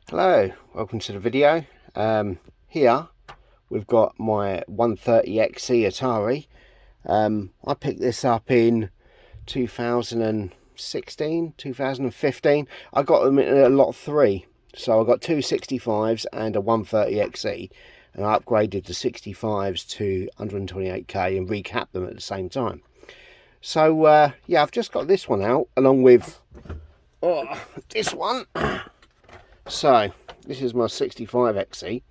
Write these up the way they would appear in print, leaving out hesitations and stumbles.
Hello, welcome to the video. Here we've got my 130XE Atari. I picked this up in 2016, 2015. I got them in a lot 3. So I got two 65s and a 130XE, and I upgraded the 65s to 128K and recapped them at the same time. So yeah, I've just got this one out along with this one. So this is my 65XE,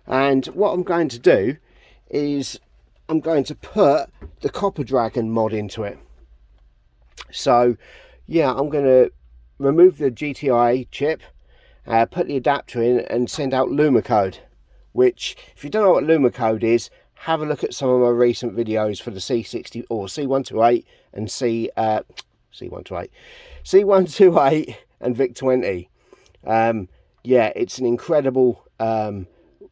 and what I'm going to do is I'm going to put the Copper Dragon mod into it. So yeah, I'm going to remove the GTIA chip, put the adapter in and send out LumaCode, which, if you don't know what LumaCode is, have a look at some of my recent videos for the C60 or C128 and C128 and VIC-20. Yeah, it's an incredible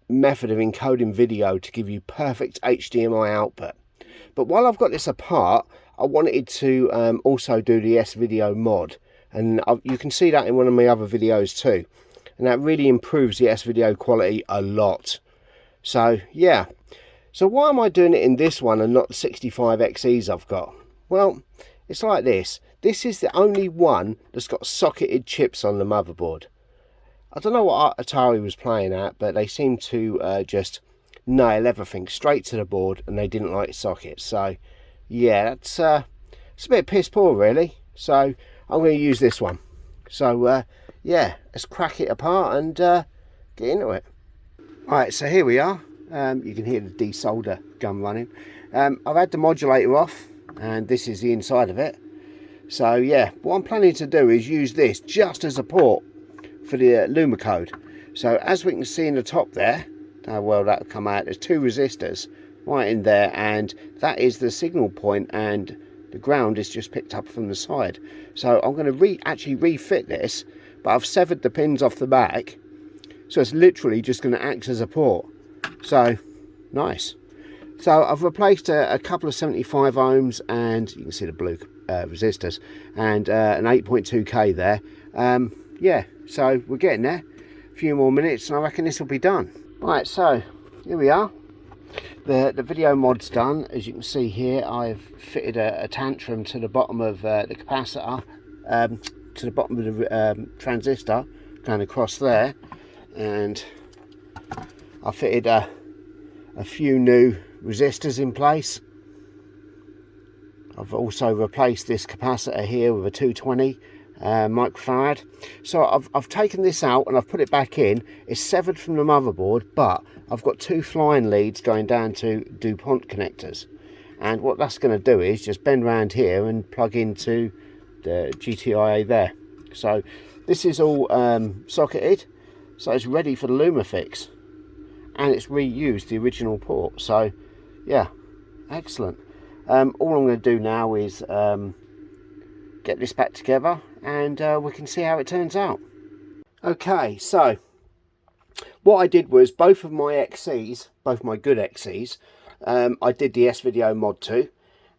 method of encoding video to give you perfect HDMI output. But while I've got this apart, I wanted to also do the SVIDEO mod, and you can see that in one of my other videos too, and that really improves the SVIDEO quality a lot. So yeah, so why am I doing it in this one and not the 65XEs I've got? Well, it's like this. This is the only one that's got socketed chips on the motherboard. I don't know what Atari was playing at, but they seemed to just nail everything straight to the board, and they didn't like sockets. So yeah, it's a bit piss poor really. So I'm going to use this one. So yeah, let's crack it apart and get into it. Alright, so here we are. You can hear the desolder gun running. I've had the modulator off, and this is the inside of it. So yeah, what I'm planning to do is use this just as a port for the LumaCode. So as we can see in the top there, how well that'll come out, there's two resistors right in there, and that is the signal point, and the ground is just picked up from the side. So I'm going to actually refit this, but I've severed the pins off the back, so it's literally just going to act as a port. So nice. So I've replaced a couple of 75 ohms, and you can see the blue resistors, and an 8.2K there. Yeah, so we're getting there. A few more minutes and I reckon this will be done. Right, so here we are. The video mod's done. As you can see here, I've fitted a tantrum to the bottom of the capacitor, to the bottom of the transistor going across there, and I fitted a few new resistors in place. I've also replaced this capacitor here with a 220 microfarad. So I've taken this out and I've put it back in. It's severed from the motherboard, but I've got two flying leads going down to DuPont connectors, and what that's going to do is just bend around here and plug into the GTIA there. So this is all socketed, so it's ready for the LumaFix, and it's reused the original port. So yeah, excellent. All I'm going to do now is get this back together, and we can see how it turns out. Okay, so what I did was both of my XEs, both my good XEs, I did the SVIDEO mod to,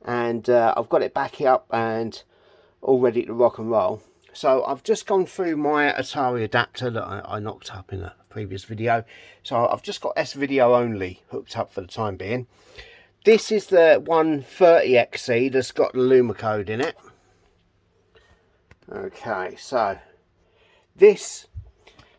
and I've got it back up and all ready to rock and roll. So I've just gone through my Atari adapter that I knocked up in a previous video. So I've just got SVIDEO only hooked up for the time being. This is the 130XE that's got the LumaCode in it. Okay, so this,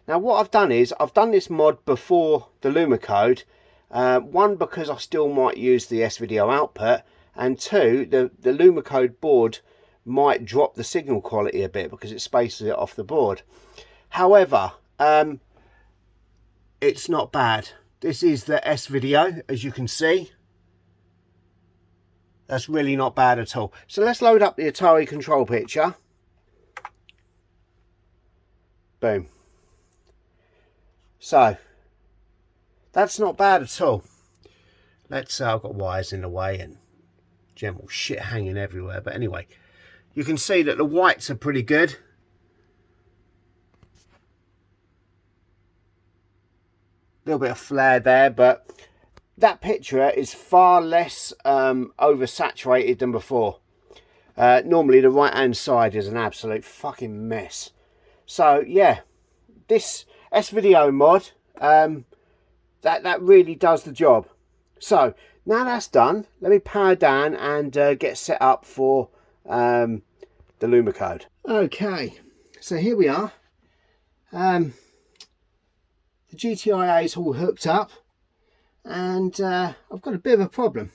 now what I've done is I've done this mod before the LumaCode. One, because I still might use the SVIDEO output, and two, the LumaCode board might drop the signal quality a bit because it spaces it off the board. However, it's not bad. This is the SVIDEO, as you can see. That's really not bad at all. So let's load up the Atari control picture. Boom. So that's not bad at all. Let's I've got wires in the way and general shit hanging everywhere, but anyway, you can see that the whites are pretty good. A little bit of flare there, but that picture is far less oversaturated than before. Normally the right hand side is an absolute fucking mess. So yeah, this SVIDEO mod, that really does the job. So now that's done, let me power down and get set up for the Lumacode. Okay, so here we are. The GTIA is all hooked up, and I've got a bit of a problem.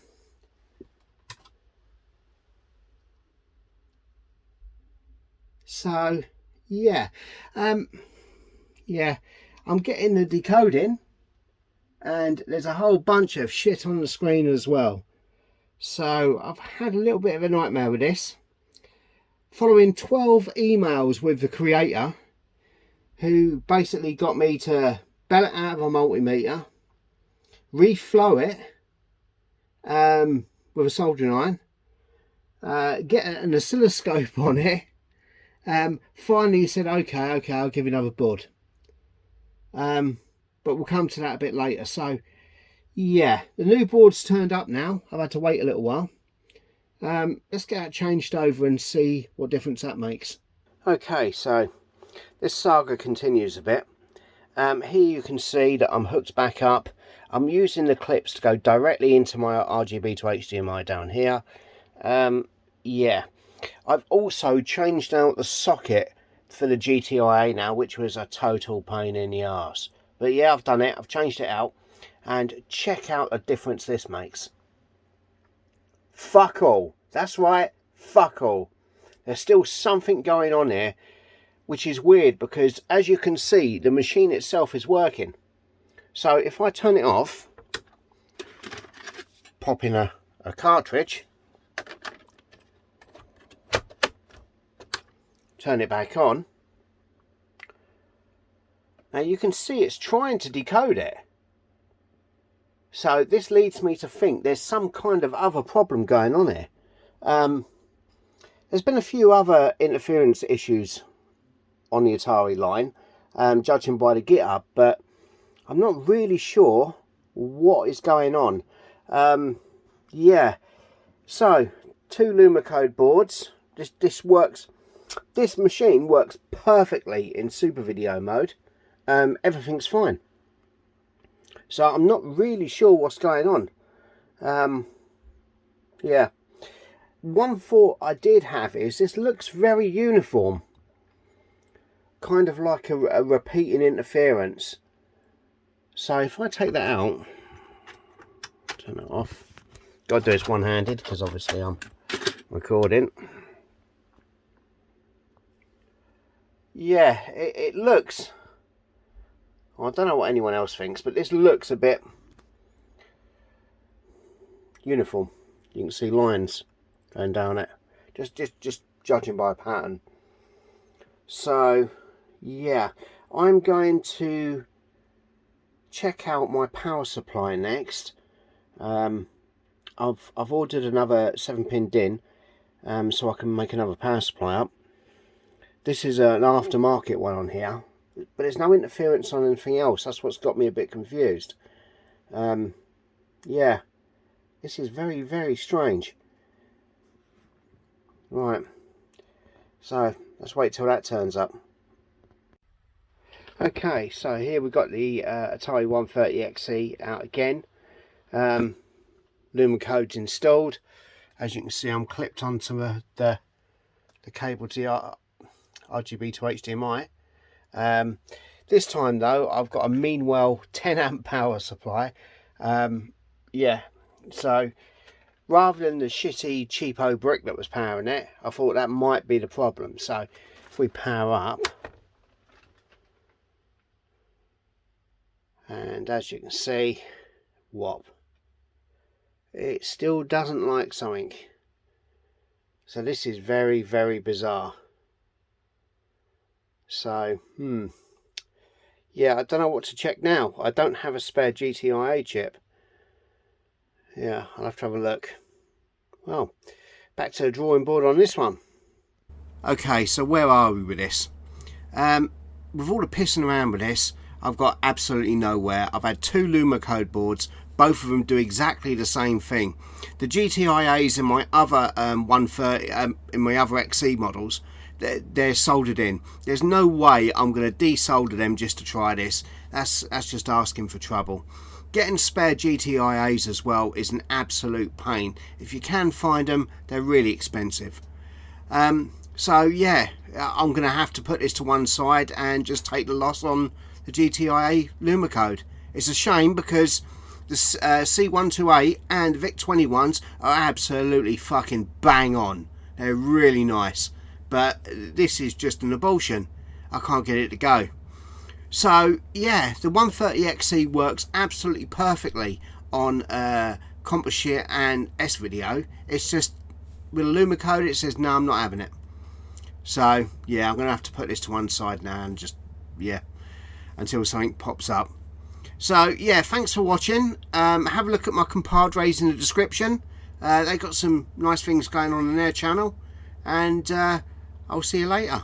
So yeah, I'm getting the decoding, and there's a whole bunch of shit on the screen as well. So I've had a little bit of a nightmare with this, following 12 emails with the creator, who basically got me to bell it out of a multimeter, reflow it with a soldering iron, get an oscilloscope on it. Finally he said, okay, I'll give you another board. But we'll come to that a bit later. So yeah, the new board's turned up now. I've had to wait a little while. Let's get that changed over and see what difference that makes. Okay, so this saga continues a bit. Here you can see that I'm hooked back up. I'm using the clips to go directly into my RGB to HDMI down here. Yeah, I've also changed out the socket for the GTIA now, which was a total pain in the arse. But yeah, I've done it. I've changed it out, and check out the difference this makes. Fuck all. That's right, fuck all. There's still something going on here, which is weird, because as you can see, the machine itself is working. So if I turn it off, pop in a cartridge, turn it back on, now you can see it's trying to decode it. So this leads me to think there's some kind of other problem going on here. There's been a few other interference issues on the ATARI line, judging by the GitHub, but I'm not really sure what is going on. Yeah, so 2 Lumacode boards. This works. This machine works perfectly in super video mode. Everything's fine. So I'm not really sure what's going on. Yeah, one thought I did have is this looks very uniform, kind of like a repeating interference. So if I take that out, turn it off, gotta do this one-handed because obviously I'm recording. Yeah, it looks, I don't know what anyone else thinks, but this looks a bit uniform. You can see lines going down it, just judging by a pattern. So yeah, I'm going to check out my power supply next. I've ordered another 7-pin DIN, so I can make another power supply up. This is an aftermarket one on here, but there's no interference on anything else. That's what's got me a bit confused. Yeah, this is very, very strange. Right, so let's wait till that turns up. Okay, so here we've got the ATARI 130XE out again. Lumacode's installed. As you can see, I'm clipped onto the cable to the RGB to HDMI. This time though, I've got a Meanwell 10 amp power supply. Yeah, so rather than the shitty cheapo brick that was powering it, I thought that might be the problem. So if we power up, and as you can see, whop, it still doesn't like something. So this is very, very bizarre. So yeah, I don't know what to check now. I don't have a spare GTIA chip. Yeah, I'll have to have a look. Well, back to the drawing board on this one. Okay, so where are we with this? With all the pissing around with this, I've got absolutely nowhere. I've had 2 Lumacode boards, both of them do exactly the same thing. The GTIAs in my other 130 in my other XE models, they're soldered in. There's no way I'm going to desolder them just to try this. That's just asking for trouble. Getting spare GTIAs as well is an absolute pain. If you can find them, they're really expensive. So yeah, I'm going to have to put this to one side and just take the loss on the GTIA Lumacode. It's a shame because the C128 and VIC-21s are absolutely fucking bang on. They're really nice. But this is just an abortion. I can't get it to go. So yeah, the 130XE works absolutely perfectly on Commodore and SVIDEO. It's just with a Lumacode it says no, I'm not having it. So yeah, I'm going to have to put this to one side now and just, yeah, until something pops up. So yeah, thanks for watching. Have a look at my compadres in the description. They got some nice things going on in their channel, and I'll see you later.